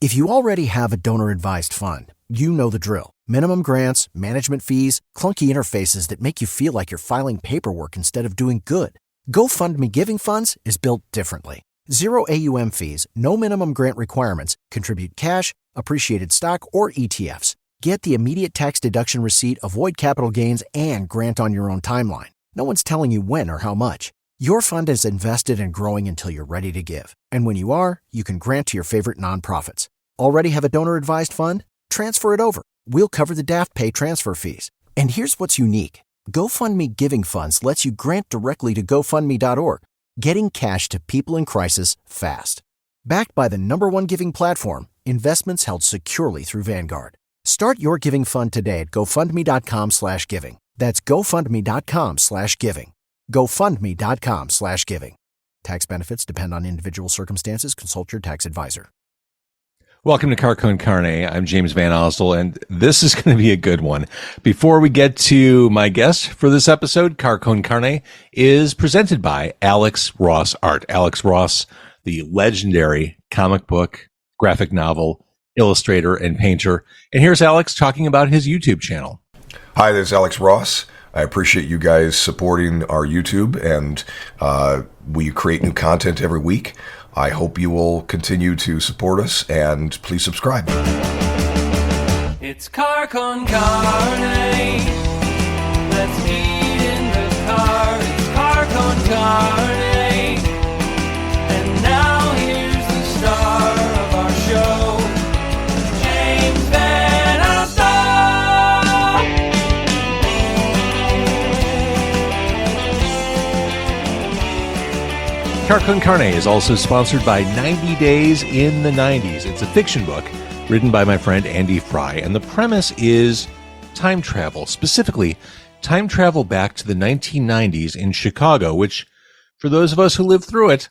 If you already have a donor-advised fund, you know the drill. Minimum grants, management fees, clunky interfaces that make you feel like you're filing paperwork instead of doing good. GoFundMe Giving Funds is built differently. Zero AUM fees, no minimum grant requirements, contribute cash, appreciated stock, or ETFs. Get the immediate tax deduction receipt, avoid capital gains, and grant on your own timeline. No one's telling you when or how much. Your fund is invested and growing until you're ready to give. And when you are, you can grant to your favorite nonprofits. Already have a donor-advised fund? Transfer it over. We'll cover the Daft Pay transfer fees. And here's what's unique. GoFundMe Giving Funds lets you grant directly to GoFundMe.org, getting cash to people in crisis fast. Backed by the #1 giving platform, investments held securely through Vanguard. Start your giving fund today at GoFundMe.com/giving. That's GoFundMe.com/giving. GoFundMe.com/giving. Tax benefits depend on individual circumstances. Consult your tax advisor. Welcome to Car Con Carne. I'm James Van Osdel, and this is going to be a good one. Before we get to my guest for this episode, Car Con Carne is presented by Alex Ross Art. Alex Ross, the legendary comic book, graphic novel, illustrator, and painter. And here's Alex talking about his YouTube channel. Hi, this is Alex Ross. I appreciate you guys supporting our YouTube, and we create new content every week. I hope you will continue to support us, and please subscribe. It's Car Con Carne. Let's eat in the car. It's Car Con Carne. And now here's the star of our show, James Van Osdel. Car Con Carne is also sponsored by 90 Days in the 90s. It's a fiction book written by my friend Andy Fry, and the premise is time travel, specifically time travel back to the 1990s in Chicago, which, for those of us who lived through it,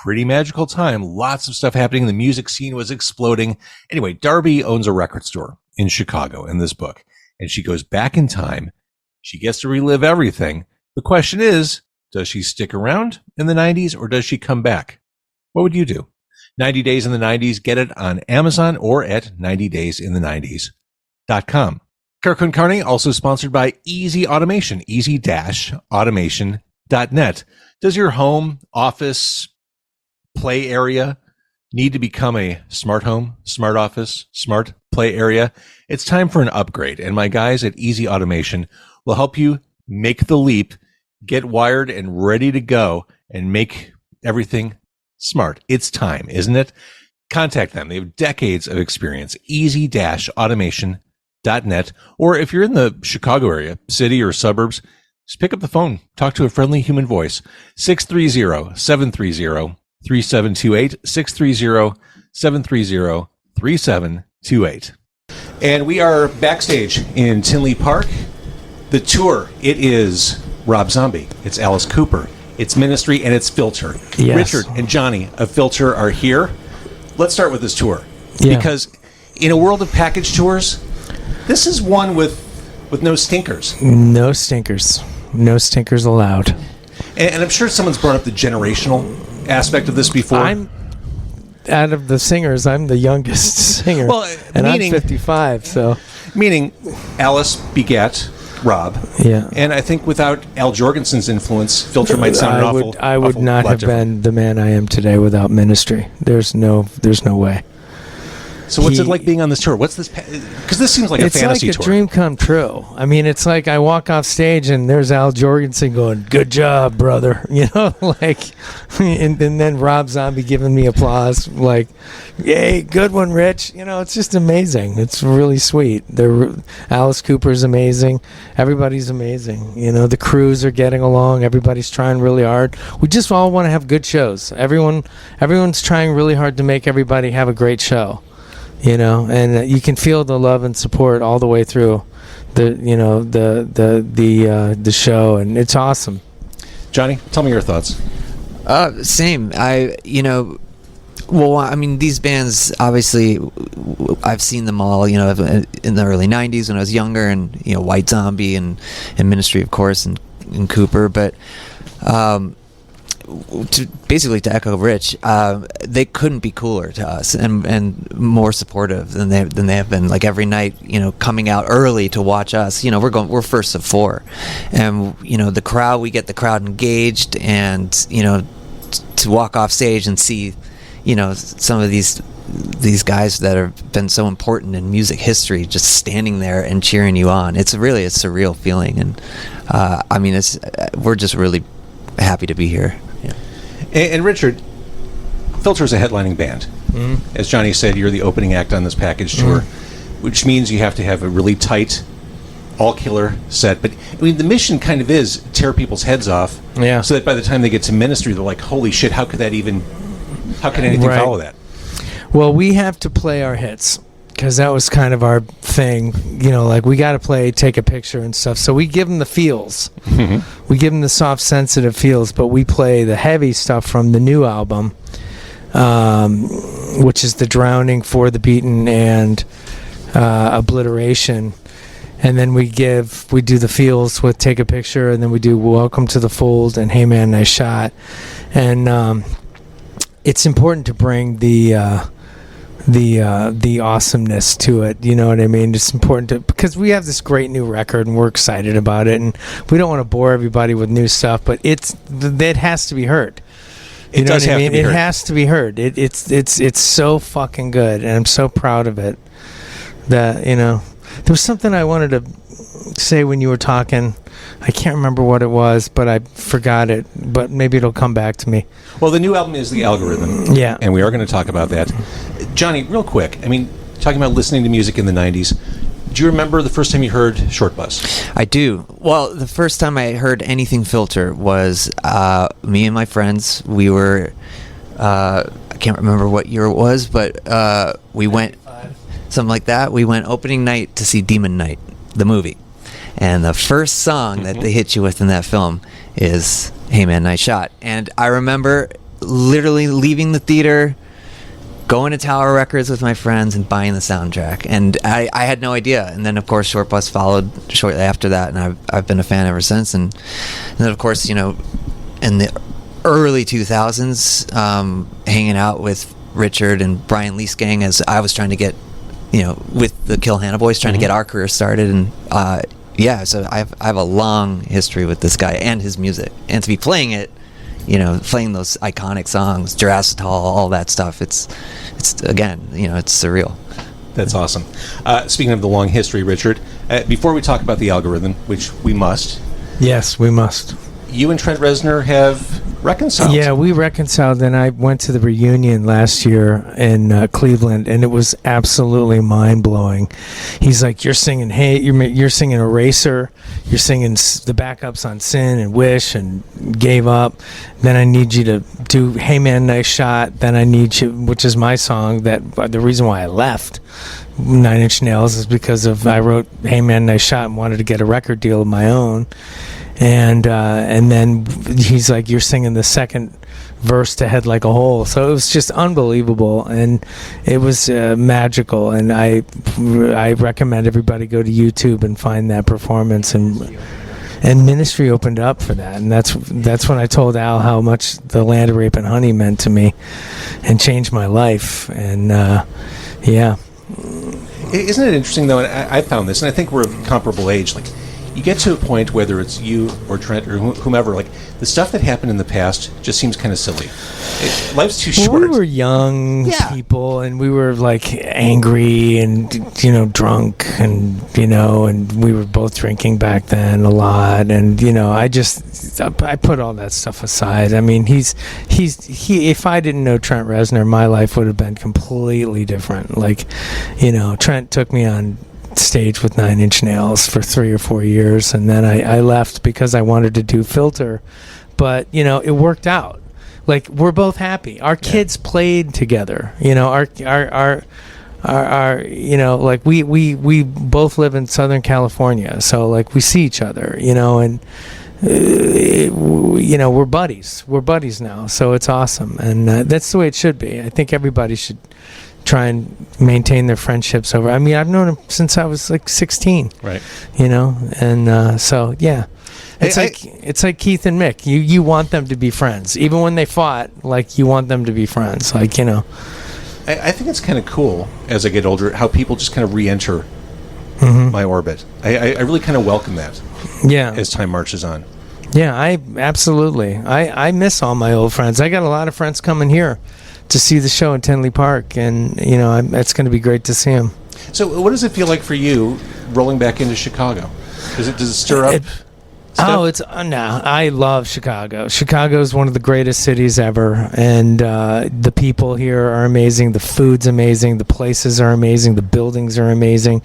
pretty magical time. Lots of stuff happening. The music scene was exploding. Anyway, Darby owns a record store in Chicago in this book, and she goes back in time. She gets to relive everything. The question is, does she stick around in the 90s or does she come back? What would you do? 90 Days in the 90s. Get it on Amazon or at 90daysinthe90s.com. Car Con Carne also sponsored by Easy Automation, easy-automation.net. Does your home, office, play area need to become a smart home, smart office, smart play area? It's time for an upgrade, and my guys at Easy Automation will help you make the leap, get wired and ready to go, and make everything smart. It's time, isn't it? Contact them. They have decades of experience. Easy-automation.net. Or if you're in the Chicago area, city or suburbs, just pick up the phone. Talk to a friendly human voice. 630-730-3728. 630-730-3728. And we are backstage in Tinley Park. The tour, it is Rob Zombie, it's Alice Cooper, it's Ministry, and it's Filter. Yes. Richard and Jonny of Filter are here. Let's start with this tour. Yeah. Because in a world of package tours, this is one with no stinkers. No stinkers. No stinkers allowed. And I'm sure someone's brought up the generational aspect of this before. Out of the singers, I'm the youngest singer. Well, and meaning, I'm 55, so. Meaning Alice begat Rob. Yeah. And I think without Al Jorgensen's influence, Filter might sound I would not have been the man I am today without Ministry. There's no way. So what's it like being on this tour? What's this? Because this seems like a fantasy tour. It's like a dream come true. I mean, it's like I walk off stage and there's Al Jorgensen going, "Good job, brother." You know, like, and then Rob Zombie giving me applause, like, "Yay, good one, Rich." You know, it's just amazing. It's really sweet. Alice Cooper's amazing. Everybody's amazing. You know, the crews are getting along. Everybody's trying really hard. We just all want to have good shows. Everyone's trying really hard to make everybody have a great show. You know, and you can feel the love and support all the way through the show, and it's awesome. Jonny, tell me your thoughts. Same. These bands, obviously, I've seen them all, in the early 90s when I was younger, and, White Zombie and Ministry, of course, and Cooper. But basically to echo Rich, they couldn't be cooler to us and more supportive than they have been. Like every night, coming out early to watch us. We're first of four, and the crowd, we get the crowd engaged, and to walk off stage and see, some of these guys that have been so important in music history just standing there and cheering you on. It's really a surreal feeling, and we're just really happy to be here. Yeah. And Richard, Filter's a headlining band. Mm-hmm. As Jonny said, you're the opening act on this package tour, which means you have to have a really tight, all-killer set. But, the mission kind of is tear people's heads off, so that by the time they get to ministry, they're like, holy shit, how can anything follow that? Well, we have to play our hits, because that was kind of our thing. We got to play, take a picture and stuff. So we give them the feels. Mm-hmm. We give them the soft, sensitive feels, but we play the heavy stuff from the new album, which is The Drowning, For the Beaten, and Obliteration. And then we do the feels with Take a Picture, and then we do Welcome to the Fold and Hey Man, Nice Shot. And it's important to bring the awesomeness to it. You know what I mean? It's important because we have this great new record and we're excited about it, and we don't want to bore everybody with new stuff, but it has to be heard. You know what I mean? It has to be heard. It's so fucking good, and I'm so proud of it. That there was something I wanted to say when you were talking. I can't remember what it was, but I forgot it. But maybe it'll come back to me. Well, the new album is The Algorithm. Yeah. And we are going to talk about that. Jonny, real quick, talking about listening to music in the 90s, do you remember the first time you heard Short Bus? I do. Well, the first time I heard anything Filter was me and my friends. We were, I can't remember what year it was, but we went, something like that. We went opening night to see Demon Knight, the movie. And the first song that they hit you with in that film is Hey Man, Nice Shot. And I remember literally leaving the theater, going to Tower Records with my friends and buying the soundtrack. And I had no idea. And then, of course, Short Bus followed shortly after that, and I've been a fan ever since. And then, of course, in the early 2000s, hanging out with Richard and Brian Lee's gang as I was trying to get, with the Kill Hannah Boys, trying to get our career started. And so I have a long history with this guy and his music, and to be playing it, playing those iconic songs, Jurassic Hall, all that stuff. It's again, it's surreal. That's awesome. Speaking of the long history, Richard, before we talk about The Algorithm, which we must. Yes, we must. You and Trent Reznor have reconciled. Yeah, we reconciled, and I went to the reunion last year in Cleveland, and it was absolutely mind-blowing. He's like, you're singing you're singing Eraser, you're singing the backups on Sin and Wish and Gave Up. Then I need you to do Hey Man, Nice Shot. Then I need you, which is my song, that the reason why I left Nine Inch Nails is because I wrote Hey Man, Nice Shot and wanted to get a record deal of my own. And then he's like, you're singing the second verse to Head Like a Hole. So it was just unbelievable, and it was magical. And I recommend everybody go to YouTube and find that performance. And Ministry opened up for that, and that's when I told Al how much the Land of Rape and Honey meant to me, and changed my life. And yeah. Isn't it interesting though? And I found this, and I think we're of comparable age. Like, you get to a point, whether it's you or Trent or whomever, like the stuff that happened in the past just seems kind of silly. Life's too short. We were young people, and we were like angry and drunk, and and we were both drinking back then a lot, and I put all that stuff aside. I mean, he if I didn't know Trent Reznor, my life would have been completely different. Like, Trent took me on stage with Nine Inch Nails for 3 or 4 years, and then I left because I wanted to do Filter, but it worked out. Like, we're both happy. Our kids played together. Our like we both live in Southern California, so like we see each other, and we're buddies. We're buddies now, so it's awesome, and that's the way it should be. I think everybody should try and maintain their friendships over. I mean, I've known him since I was like 16. Right. And so yeah. It's like Keith and Mick. You want them to be friends, even when they fought. Like, you want them to be friends. Like, you know. I think it's kind of cool as I get older how people just kind of re-enter my orbit. I really kind of welcome that. Yeah. As time marches on. Yeah, I miss all my old friends. I got a lot of friends coming here to see the show in Tinley Park, and you know, it's going to be great to see them. So, what does it feel like for you rolling back into Chicago? Does it stir up? No, I love Chicago. Chicago is one of the greatest cities ever, and the people here are amazing. The food's amazing. The places are amazing. The buildings are amazing.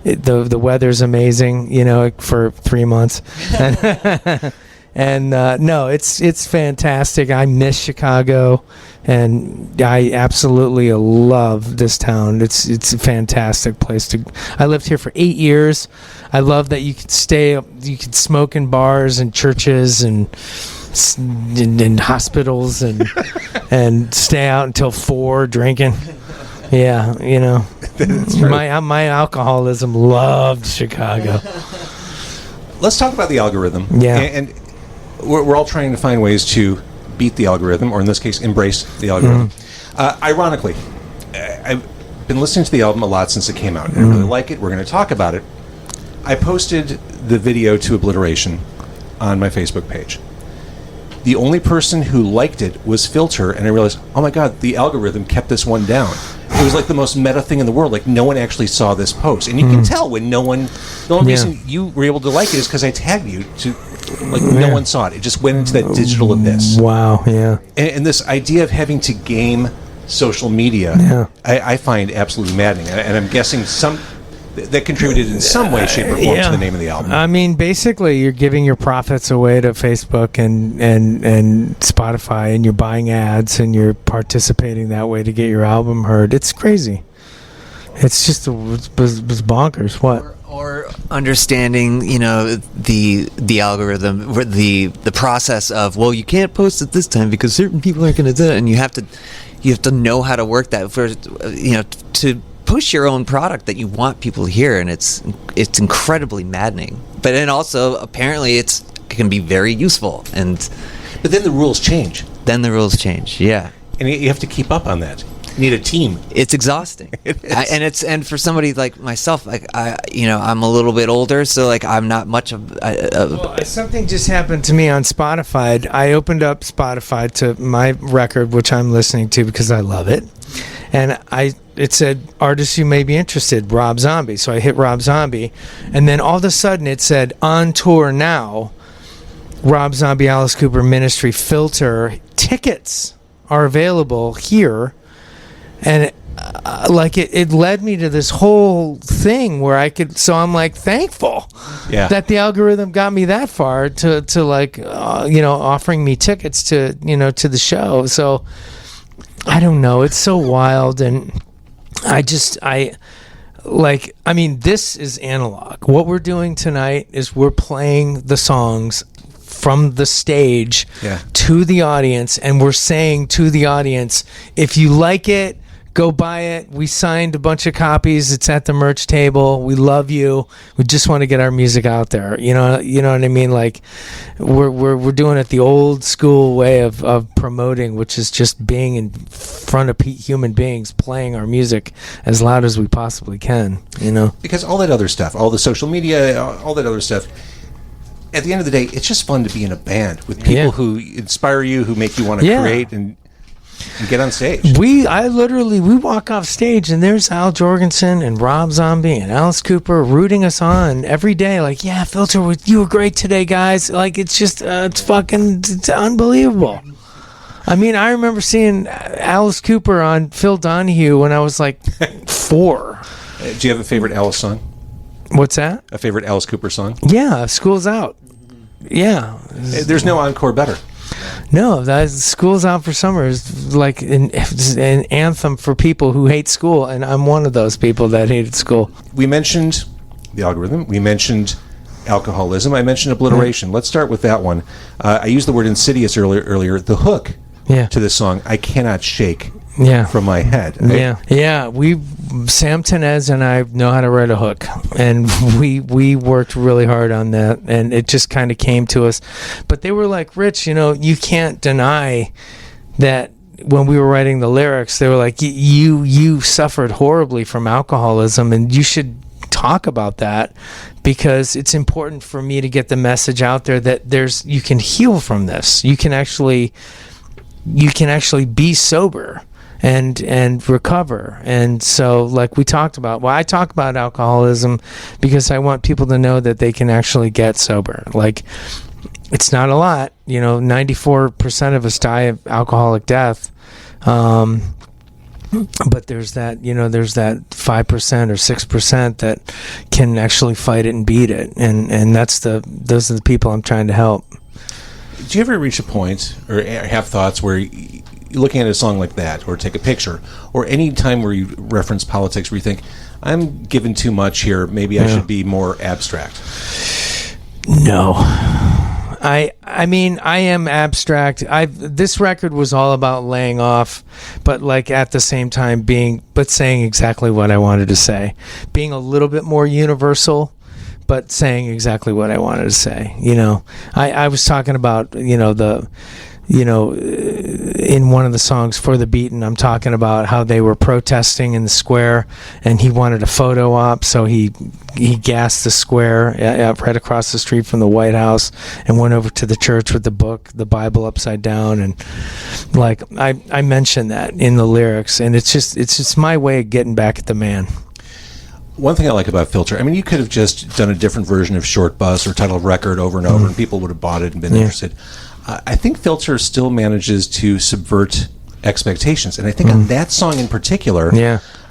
The weather's amazing. You know, for 3 months. And no, it's fantastic. I miss Chicago, and I absolutely love this town. It's a fantastic place to. I lived here for 8 years. I love that you could smoke in bars and churches and in hospitals and stay out until 4 drinking. Yeah, you know, my alcoholism loved Chicago. Let's talk about the algorithm. Yeah. And we're all trying to find ways to beat the algorithm, or in this case, embrace the algorithm. Ironically, I've been listening to the album a lot since it came out, and I really like it. We're going to talk about it. I posted the video to Obliteration on my Facebook page. The only person who liked it was Filter, and I realized, oh my God, the algorithm kept this one down. It was like the most meta thing in the world. Like, no one actually saw this post. And you can tell when the only reason you were able to like it is because I tagged you to, like, no one saw it. It just went into that digital abyss. Wow, yeah. And this idea of having to game social media, I find absolutely maddening. And I'm guessing that contributed in some way, shape, or form to the name of the album. I mean, basically, you're giving your profits away to Facebook and Spotify, and you're buying ads, and you're participating that way to get your album heard. It's crazy. It's just it's bonkers. What? Or understanding, you know, the algorithm, the process of, well, you can't post it this time because certain people aren't going to do it, and you have to know how to work that for, you know, to push your own product that you want people to hear, and it's incredibly maddening. But then also, apparently, it can be very useful. But then the rules change. Yeah. And you have to keep up on that. You need a team. It's exhausting. And for somebody like myself, like I'm a little bit older, so like I'm not much of. Something just happened to me on Spotify. I opened up Spotify to my record, which I'm listening to because I love it, and it said artists you may be interested, Rob Zombie. So I hit Rob Zombie, and then all of a sudden it said on tour now, Rob Zombie, Alice Cooper Ministry, Filter. Tickets are available here. And it led me to this whole thing where I could. So I'm like thankful that the algorithm got me that far to like offering me tickets to the show. So I don't know. It's so wild, and this is analog. What we're doing tonight is we're playing the songs from the stage to the audience, and we're saying to the audience, if you like it, go buy it. We signed a bunch of copies. It's at the merch table. We love you. We just want to get our music out there. You know what I mean? Like we're doing it the old school way of promoting, which is just being in front of human beings, playing our music as loud as we possibly can. You know, because all that other stuff, all the social media, all that other stuff. At the end of the day, it's just fun to be in a band with people who inspire you, who make you want to create and get on stage. We walk off stage and there's Al Jorgensen and Rob Zombie and Alice Cooper rooting us on every day. Like, Filter, you were great today, guys. Like, it's just, it's unbelievable. I mean, I remember seeing Alice Cooper on Phil Donahue when I was like 4. Do you have a favorite Alice song? What's that? A favorite Alice Cooper song? Yeah, School's Out. Yeah. There's no encore better. No, School's Out for Summer is like an anthem for people who hate school, and I'm one of those people that hated school. We mentioned the algorithm. We mentioned alcoholism. I mentioned obliteration. Let's start with that one. I used the word insidious earlier. The hook to this song, I cannot shake from my head. Sam Tenez and I know how to write a hook, and we worked really hard on that, and it just kind of came to us. But they were like, Rich, you can't deny that when we were writing the lyrics, they were like, you suffered horribly from alcoholism, and you should talk about that, because it's important for me to get the message out there that you can heal from this. You can actually be sober and recover. And so, like we talked about, I talk about alcoholism because I want people to know that they can actually get sober. Like, it's not a lot, 94% of us die of alcoholic death. But there's that 5% or 6% that can actually fight it and beat it. And those are the people I'm trying to help. Do you ever reach a point or have thoughts where you're looking at a song like that, or take a picture, or any time where you reference politics where you think, I'm giving too much here, maybe I should be more abstract? No. I mean, I am abstract. This record was all about laying off, but like at the same time saying exactly what I wanted to say. Being a little bit more universal, but saying exactly what I wanted to say. I was talking about, in one of the songs, For the Beaten, I'm talking about how they were protesting in the square, and he wanted a photo op, so he gassed the square right across the street from the White House, and went over to the church with the Bible upside down, and like I mentioned that in the lyrics, and it's just my way of getting back at the man. One thing I like about Filter, I mean, you could have just done a different version of Short Bus or Title Record over and over, and people would have bought it and been interested. I think Filter still manages to subvert expectations, and I think on that song in particular,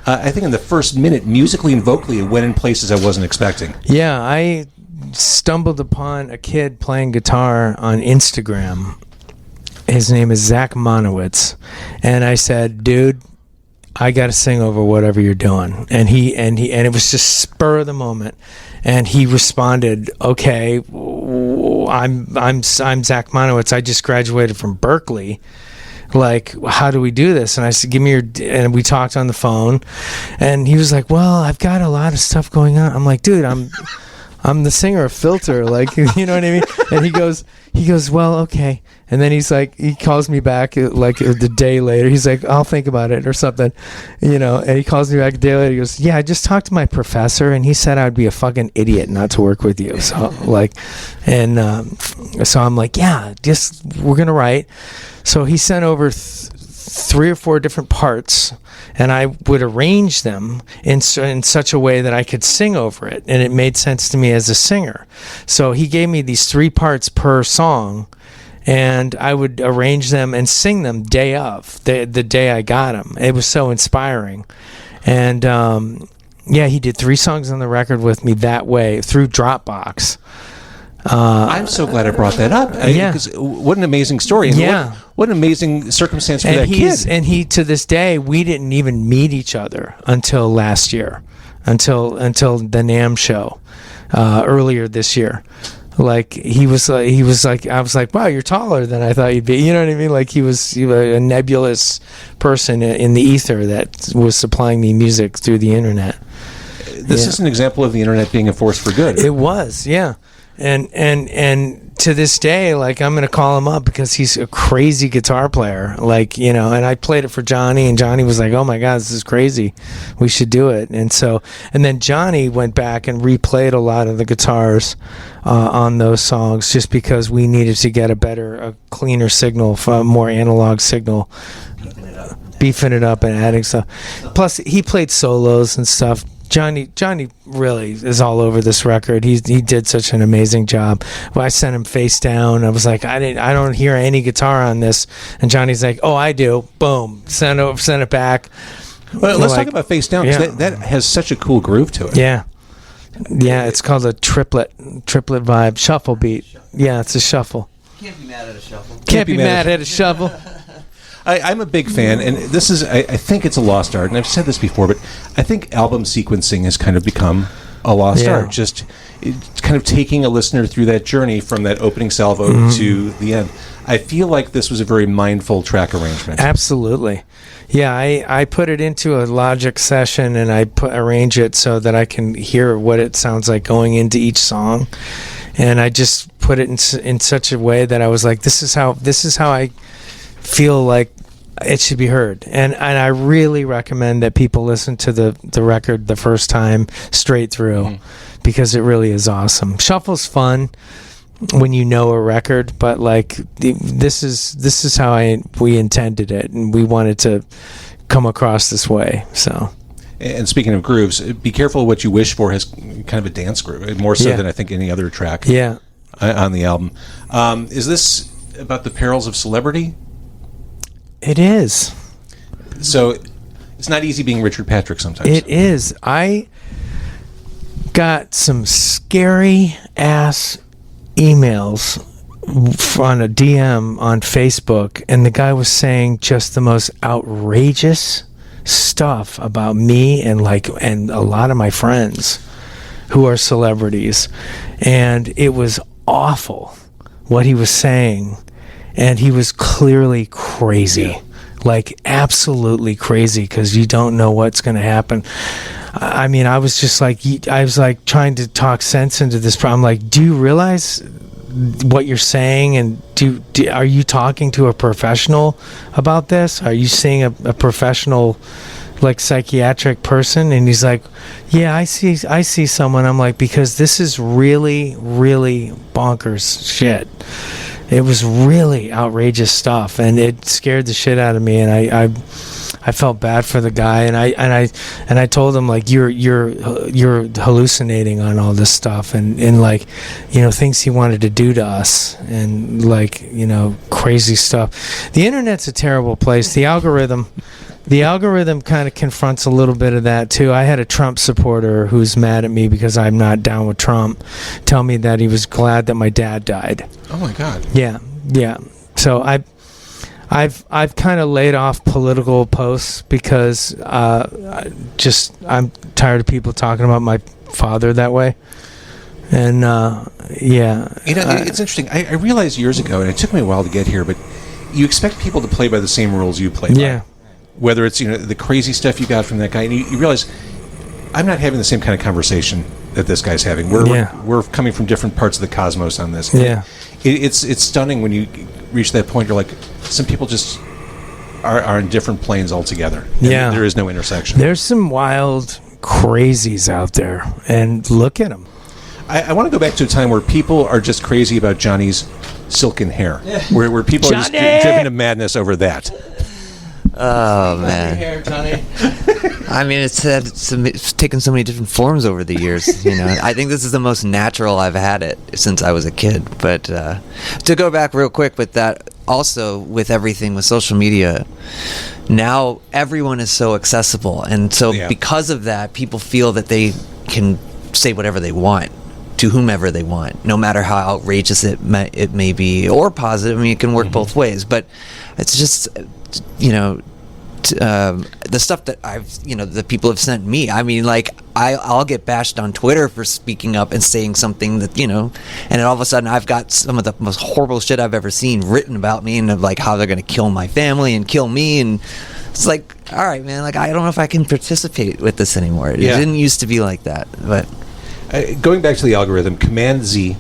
I think in the first minute, musically and vocally, it went in places I wasn't expecting. Yeah, I stumbled upon a kid playing guitar on Instagram. His name is Zach Monowitz, and I said, dude, I got to sing over whatever you're doing. And it was just spur of the moment. And he responded, okay, I'm Zach Monowitz. I just graduated from Berkeley. Like, how do we do this? And I said, give me and we talked on the phone, and he was like, well, I've got a lot of stuff going on. I'm like, dude, I'm the singer of Filter, like, you know what I mean? And he goes, well, okay. And then he calls me back like the day later. He's like, I'll think about it or something, and he calls me back a day later. He goes, yeah, I just talked to my professor, and he said I'd be a fucking idiot not to work with you. So so I'm like, yeah, we're going to write. So he sent over 3 or 4 different parts, and I would arrange them in such a way that I could sing over it, and it made sense to me as a singer. So he gave me these 3 parts per song, and I would arrange them and sing them day of, the day I got them. It was so inspiring. And he did 3 songs on the record with me that way through Dropbox. I'm so glad I brought that up. Because what an amazing story. And what an amazing circumstance for that kid. And he, to this day, we didn't even meet each other until last year, until the NAMM show earlier this year. Like, he was like, I was like, wow, you're taller than I thought you'd be. You know what I mean? Like, he was a nebulous person in the ether that was supplying me music through the internet. This is an example of the internet being a force for good. It was, yeah. And to this day, like, I'm gonna call him up because he's a crazy guitar player, like, and I played it for Jonny, and Jonny was like, oh my god, this is crazy, we should do it. And then Jonny went back and replayed a lot of the guitars on those songs, just because we needed to get a cleaner signal, a more analog signal, beefing it up and adding stuff. Plus he played solos and stuff. Jonny really is all over this record. He did such an amazing job. Well, I sent him Face Down. I was like, I don't hear any guitar on this. And Johnny's like, oh, I do. Boom. Send it back. Well, let's talk about Face Down, because that has such a cool groove to it. Yeah. Yeah, it's called a triplet vibe, shuffle beat. Yeah, it's a shuffle. Can't be mad at a shuffle. Can't be mad at a shuffle. I'm a big fan, and this is, I think it's a lost art, and I've said this before, but I think album sequencing has kind of become a lost art. Just kind of taking a listener through that journey from that opening salvo to the end. I feel like this was a very mindful track arrangement. Absolutely. Yeah, I put it into a Logic session, and I arrange it so that I can hear what it sounds like going into each song. And I just put it in such a way that I was like, this is how I feel like it should be heard. And I really recommend that people listen to the record the first time straight through, because it really is awesome. Shuffle's fun when you know a record, but like this is how we intended it, and we wanted to come across this way. So. And speaking of grooves, be careful what you wish for has kind of a dance groove, more so than I think any other track on the album. Is this about the perils of celebrity? It is. So it's not easy being Richard Patrick sometimes. It is. I got some scary ass emails on a DM on Facebook, and the guy was saying just the most outrageous stuff about me and a lot of my friends who are celebrities, and it was awful what he was saying, and he was clearly crazy, like absolutely crazy, because you don't know what's going to happen. I mean, I was like trying to talk sense into this problem. Like, do you realize what you're saying, and are you talking to a professional about this? Are you seeing a professional, like, psychiatric person? And he's like, yeah, I see someone. I'm like, because this is really, really bonkers shit. It was really outrageous stuff, and it scared the shit out of me, and I felt bad for the guy, and I told him, like, you're hallucinating on all this stuff, and like, you know, things he wanted to do to us, and like, you know, crazy stuff. The internet's a terrible place. The algorithm kind of confronts a little bit of that too. I had a Trump supporter who's mad at me because I'm not down with Trump tell me that he was glad that my dad died. Oh my God. Yeah. So I've kind of laid off political posts because I'm tired of people talking about my father that way. And it's interesting. I realized years ago, and it took me a while to get here, but you expect people to play by the same rules you play by. Yeah. Whether it's, you know, the crazy stuff you got from that guy, and you realize I'm not having the same kind of conversation that this guy's having. We're coming from different parts of the cosmos on this. Yeah. It's stunning when you reach that point. You're like, some people just are on different planes altogether. Yeah. There is no intersection. There's some wild crazies out there, and look at them. I want to go back to a time where people are just crazy about Johnny's silken hair, where people are just driven to madness over that. Oh man! Hair, Johnny. I mean, it's taken so many different forms over the years. You know, I think this is the most natural I've had it since I was a kid. But to go back real quick with that, also with everything with social media, now everyone is so accessible, and so because of that, people feel that they can say whatever they want to whomever they want, no matter how outrageous it may be, or positive. I mean, it can work both ways, but it's just, you know, the stuff that that people have sent me. I mean, like, I'll get bashed on Twitter for speaking up and saying something that, you know, and then all of a sudden I've got some of the most horrible shit I've ever seen written about me, and of like how they're going to kill my family and kill me, and it's like, all right, man, like, I don't know if I can participate with this anymore. It didn't used to be like that, but going back to the algorithm, Command Z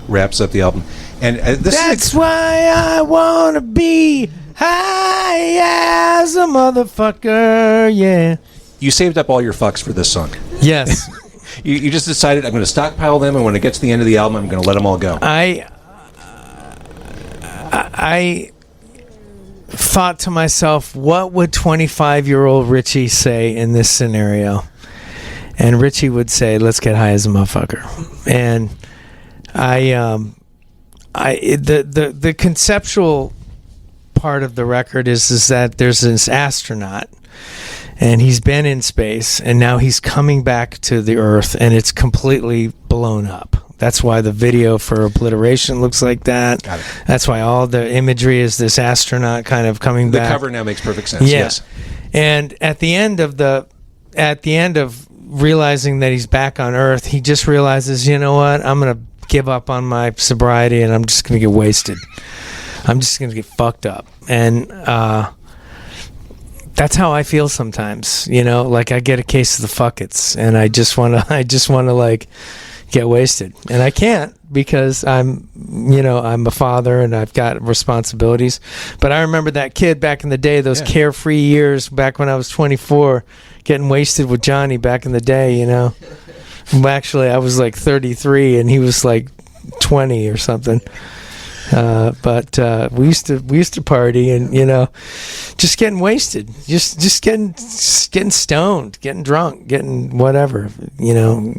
wraps up the album, and that's why I wanna be high as a motherfucker. Yeah. You saved up all your fucks for this song. Yes. You just decided, I'm going to stockpile them, and when it gets to the end of the album, I'm going to let them all go. I thought to myself, what would 25-year-old Richie say in this scenario? And Richie would say, let's get high as a motherfucker. And the conceptual part of the record is that there's this astronaut, and he's been in space, and now he's coming back to the Earth, and it's completely blown up. That's why the video for Obliteration looks like that. Got it. That's why all the imagery is this astronaut kind of coming back. The cover now makes perfect sense. Yes. And at the end of realizing that he's back on Earth, he just realizes, you know what, I'm going to give up on my sobriety and I'm just going to get wasted. I'm just going to get fucked up. And that's how I feel sometimes, you know, like I get a case of the fuckets and I just want to like get wasted. And I can't because I'm a father and I've got responsibilities. But I remember that kid back in the day, those carefree years back when I was 24, getting wasted with Jonny back in the day, you know. Actually, I was like 33 and he was like 20 or something. But we used to party and, you know, just getting wasted, just getting stoned, getting drunk, getting whatever, you know.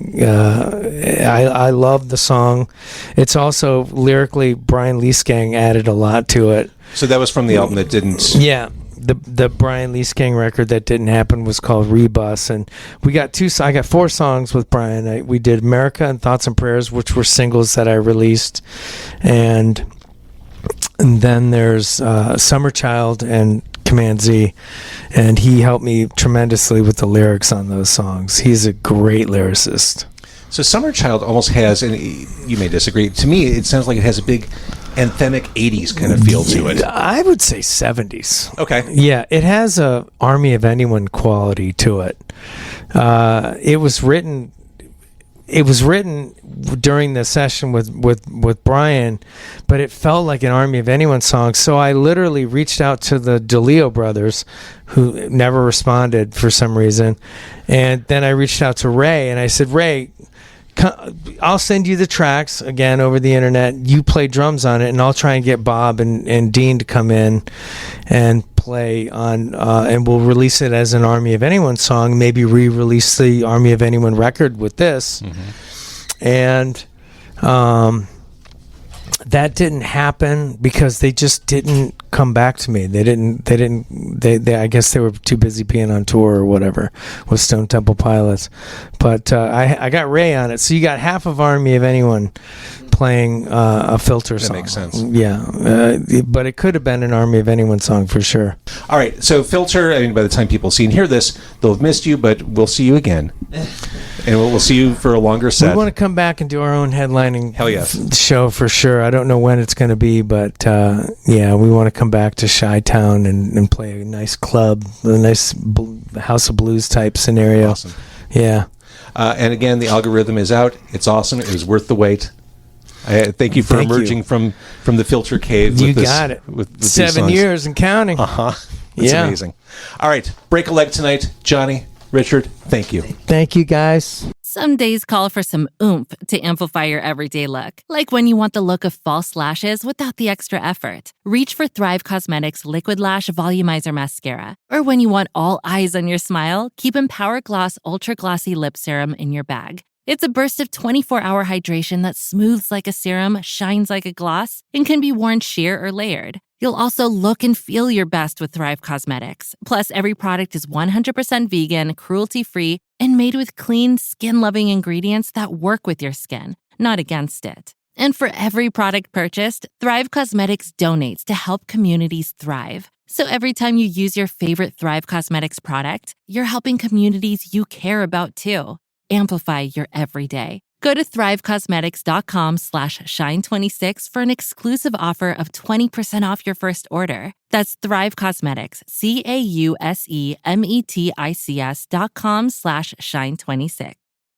I love the song. It's also lyrically, Brian Leeskang added a lot to it. So that was from the album that didn't. Yeah. The Brian Leeskang record that didn't happen was called Rebus, and we got I got 4 songs with Brian. We did America and Thoughts and Prayers, which were singles that I released, and then there's Summer Child and Command Z, and he helped me tremendously with the lyrics on those songs. He's a great lyricist. So Summer Child almost has, and you may disagree, to me it sounds like it has a big anthemic 80s kind of feel to it. I would say 70s. Okay. Yeah, it has a Army of Anyone quality to it. It was written during the session with Brian, but it felt like an Army of Anyone song. So I literally reached out to the DeLeo brothers, who never responded for some reason. And then I reached out to Ray and I said, Ray, I'll send you the tracks again over the internet. You play drums on it, and I'll try and get Bob and Dean to come in and play on, and we'll release it as an Army of Anyone song. Maybe re-release the Army of Anyone record with this, and that didn't happen because they just didn't come back to me. They I guess they were too busy being on tour or whatever with Stone Temple Pilots. But I got Ray on it. So you got half of Army of Anyone playing a Filter song. That makes sense. Yeah. But it could have been an Army of Anyone song for sure. All right. So Filter, I mean, by the time people see and hear this, they'll have missed you, but we'll see you again. And we'll see you for a longer set. We want to come back and do our own headlining Hell yes. show for sure. I don't know when it's going to be, but yeah, we want to come back to Chi-Town and play a nice club, a nice House of Blues type scenario. Awesome. Yeah. And again, the algorithm is out. It's awesome. It was worth the wait. Thank you for emerging from the Filter cave. You with got it. With 7 years and counting. That's Yeah. amazing. All right. Break a leg tonight. Jonny, Richard, thank you. Thank you, guys. Some days call for some oomph to amplify your everyday look. Like when you want the look of false lashes without the extra effort. Reach for Thrive Causemetics Liquid Lash Volumizer Mascara. Or when you want all eyes on your smile, keep Empower Gloss Ultra Glossy Lip Serum in your bag. It's a burst of 24-hour hydration that smooths like a serum, shines like a gloss, and can be worn sheer or layered. You'll also look and feel your best with Thrive Causemetics. Plus, every product is 100% vegan, cruelty-free, and made with clean, skin-loving ingredients that work with your skin, not against it. And for every product purchased, Thrive Causemetics donates to help communities thrive. So every time you use your favorite Thrive Causemetics product, you're helping communities you care about too. Amplify your everyday. Go to thrivecosmetics.com/shine26 for an exclusive offer of 20% off your first order. That's Thrive Cosmetics, CAUSEMETICS.com/shine26.